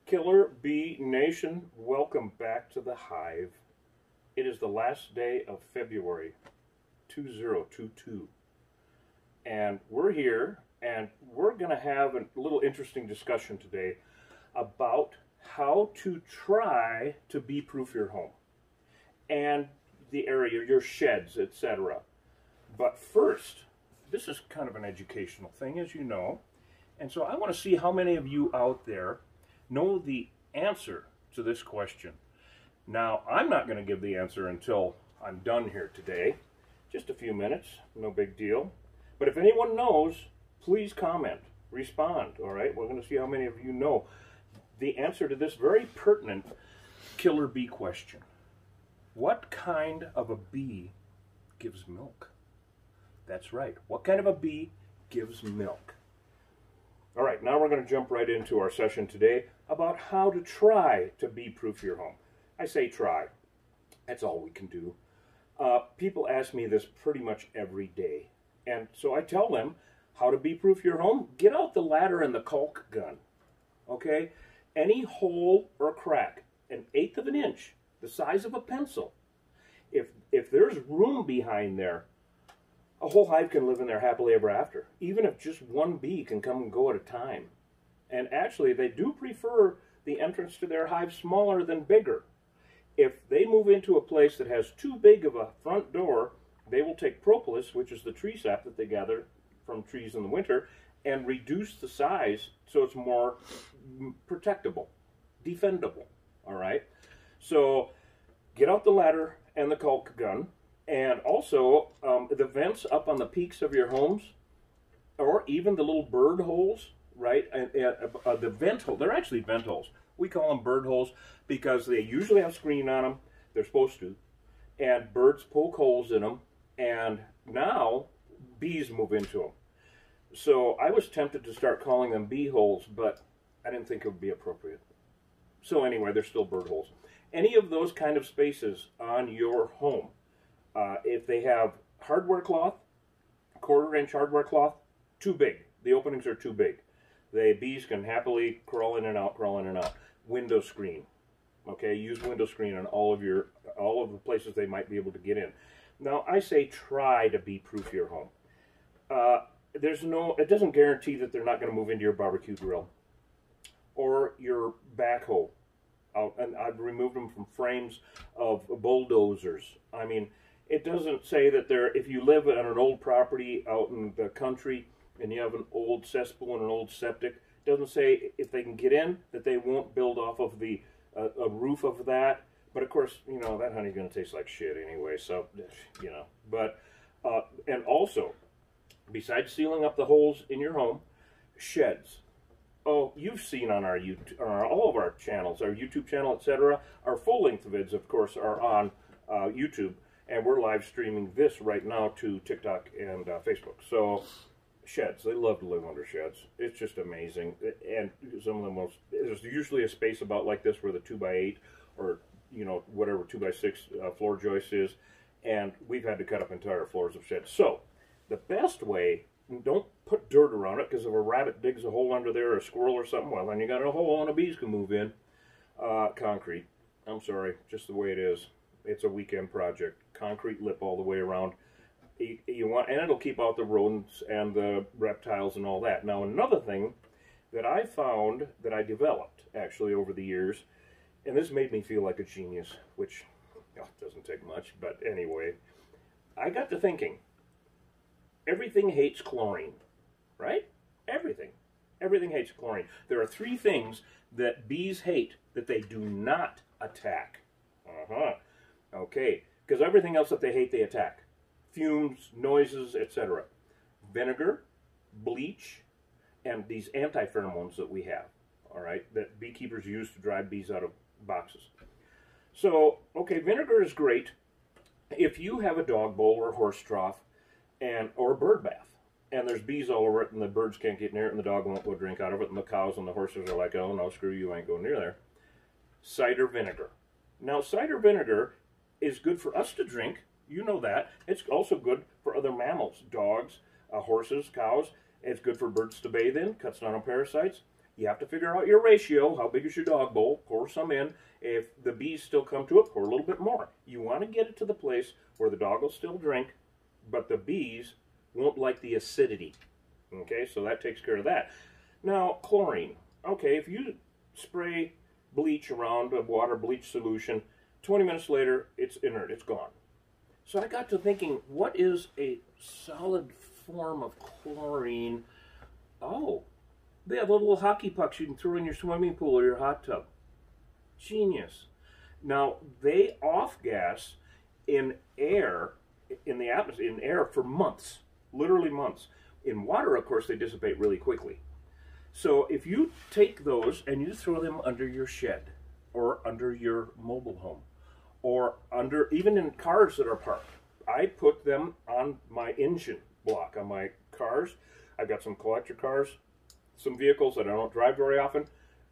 Killer Bee Nation, welcome back to the Hive. It is the last day of February 2022, and we're here, and we're going to have a little interesting discussion today about how to try to bee-proof your home and the area, your sheds, etc. But first, this is kind of an educational thing, as you know, and so I want to see how many of you out there know the answer to this question. Now, I'm not going to give the answer until I'm done here today. Just a few minutes, no big deal. But if anyone knows, please comment, respond, all right? We're going to see how many of you know the answer to this very pertinent killer bee question. What kind of a bee gives milk? That's right. What kind of a bee gives milk? All right, now we're going to jump right into our session today about how to try to bee-proof your home. I say try. That's all we can do. People ask me this pretty much every day. And so I tell them how to bee-proof your home. Get out the ladder and the caulk gun. Okay? Any hole or crack, 1/8 of an inch, the size of a pencil. If there's room behind there, a whole hive can live in there happily ever after, even if just one bee can come and go at a time. And actually, they do prefer the entrance to their hive smaller than bigger. If they move into a place that has too big of a front door, they will take propolis, which is the tree sap that they gather from trees in the winter, and reduce the size so it's more protectable, defendable, all right? So get out the ladder and the caulk gun. And also, the vents up on the peaks of your homes, or even the little bird holes, right? The vent hole, they're actually vent holes. We call them bird holes because they usually have screen on them. They're supposed to. And birds poke holes in them, and now bees move into them. So I was tempted to start calling them bee holes, but I didn't think it would be appropriate. So anyway, they're still bird holes. Any of those kind of spaces on your home, if they have hardware cloth, 1/4 inch hardware cloth, too big. The openings are too big. The bees can happily crawl in and out, crawl in and out. Window screen. Okay, use window screen on all of the places they might be able to get in. Now, I say try to bee-proof your home. It doesn't guarantee that they're not going to move into your barbecue grill or your backhoe. And I've removed them from frames of bulldozers. I mean, it doesn't say that if you live on an old property out in the country and you have an old cesspool and an old septic, it doesn't say if they can get in that they won't build off of the a roof of that. But of course, you know, that honey's going to taste like shit anyway, so, you know. But, and also, besides sealing up the holes in your home, sheds. Oh, you've seen on our YouTube, all of our channels, our YouTube channel, etc. Our full-length vids, of course, are on YouTube. And we're live streaming this right now to TikTok and Facebook. So, sheds. They love to live under sheds. It's just amazing. And some of the most, there's usually a space about like this where the 2x8 or, you know, whatever 2x6 floor joist is. And we've had to cut up entire floors of sheds. So, the best way, don't put dirt around it, because if a rabbit digs a hole under there or a squirrel or something, well, then you got a hole and the bees can move in. Concrete. I'm sorry, just the way it is. It's a weekend project. Concrete lip all the way around. You want, and it'll keep out the rodents and the reptiles and all that. Now, another thing that I found that I developed actually over the years, and this made me feel like a genius, which doesn't take much, but anyway, I got to thinking. Everything hates chlorine, right? Everything. Everything hates chlorine. There are 3 things that bees hate that they do not attack. Okay, because everything else that they hate, they attack. Fumes, noises, etc. Vinegar, bleach, and these anti-pheromones that we have, all right, that beekeepers use to drive bees out of boxes. So, okay, vinegar is great if you have a dog bowl or a horse trough or a bird bath, and there's bees all over it, and the birds can't get near it, and the dog won't go drink out of it, and the cows and the horses are like, oh, no, screw you, I ain't going near there. Cider vinegar. Now, cider vinegar is good for us to drink. You know that. It's also good for other mammals, dogs, horses, cows. It's good for birds to bathe in, cuts down on parasites. You have to figure out your ratio. How big is your dog bowl? Pour some in. If the bees still come to it, pour a little bit more. You want to get it to the place where the dog will still drink, but the bees won't like the acidity. Okay, so that takes care of that. Now, chlorine. Okay, if you spray bleach around a water bleach solution, 20 minutes later, it's inert, it's gone. So I got to thinking, what is a solid form of chlorine? Oh, they have little hockey pucks you can throw in your swimming pool or your hot tub. Genius. Now, they off-gas in air, in the atmosphere, in air for months, literally months. In water, of course, they dissipate really quickly. So if you take those and you throw them under your shed or under your mobile home or under, even in cars that are parked, I put them on my engine block on my cars. I've got some collector cars, some vehicles that I don't drive very often.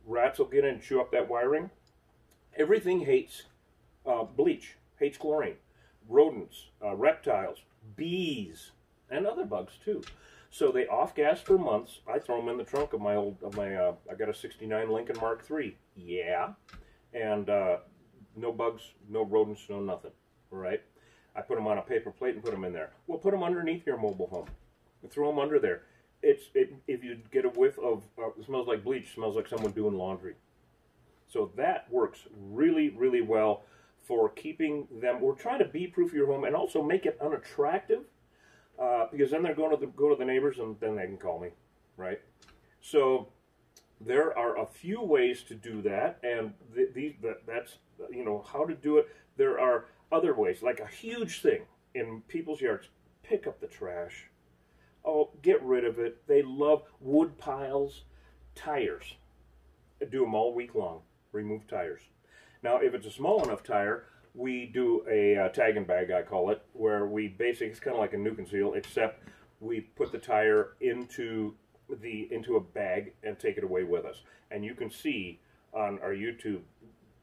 Rats will get in and chew up that wiring. Everything hates bleach, hates chlorine. Rodents, reptiles, bees, and other bugs too. So they off-gas for months. I throw them in the trunk of my I got a 69 Lincoln Mark III. Yeah. And no bugs, no rodents, no nothing. All right? I put them on a paper plate and put them in there. Well, put them underneath your mobile home. And throw them under there. If you get a whiff of, it smells like bleach, it smells like someone doing laundry. So that works really, really well for keeping them. We're trying to bee-proof your home and also make it unattractive. Because then they're going to go to the neighbors and then they can call me, right? So there are a few ways to do that, and that's, you know, how to do it. There are other ways, like a huge thing in people's yards: pick up the trash. Oh, get rid of it. They love wood piles, tires. Do them all week long. Remove tires. Now, if it's a small enough tire, we do a tag and bag, I call it, where we basically, it's kind of like a nuke and seal, except we put the tire into a bag and take it away with us. And you can see on our YouTube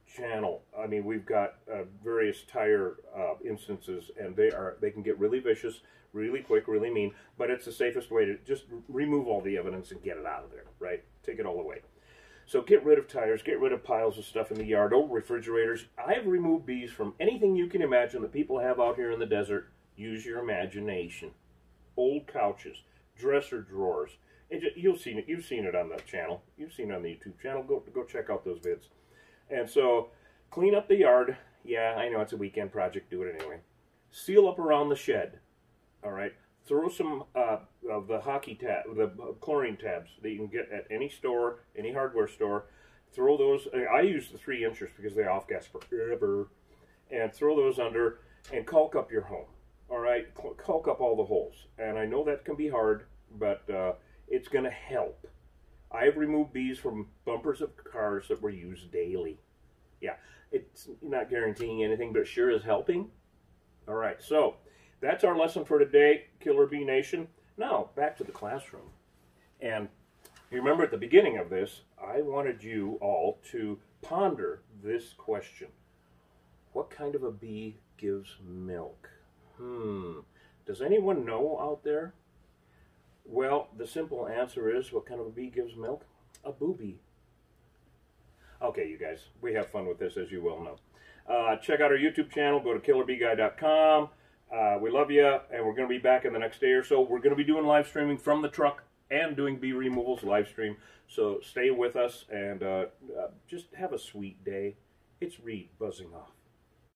channel, I mean, we've got various tire instances, and they can get really vicious, really quick, really mean, but it's the safest way to just remove all the evidence and get it out of there, right? Take it all away. So get rid of tires, get rid of piles of stuff in the yard, old refrigerators. I've removed bees from anything you can imagine that people have out here in the desert. Use your imagination. Old couches, dresser drawers. You've seen it. You've seen it on the channel. You've seen it on the YouTube channel. Go check out those vids. And so clean up the yard. Yeah, I know it's a weekend project. Do it anyway. Seal up around the shed. All right. Throw some of the chlorine tabs that you can get at any store, any hardware store. Throw those. I use the 3 inchers because they off-gas forever. And throw those under and caulk up your home. All right, caulk up all the holes. And I know that can be hard, but it's going to help. I've removed bees from bumpers of cars that were used daily. Yeah, it's not guaranteeing anything, but it sure is helping. All right, so that's our lesson for today, Killer Bee Nation. Now, back to the classroom. And you remember at the beginning of this, I wanted you all to ponder this question. What kind of a bee gives milk? Does anyone know out there? Well, the simple answer is, what kind of a bee gives milk? A booby. Okay, you guys, we have fun with this, as you well know. Check out our YouTube channel. Go to killerbeeguy.com. We love you, and we're going to be back in the next day or so. We're going to be doing live streaming from the truck and doing bee removals live stream. So stay with us and just have a sweet day. It's Reed buzzing off.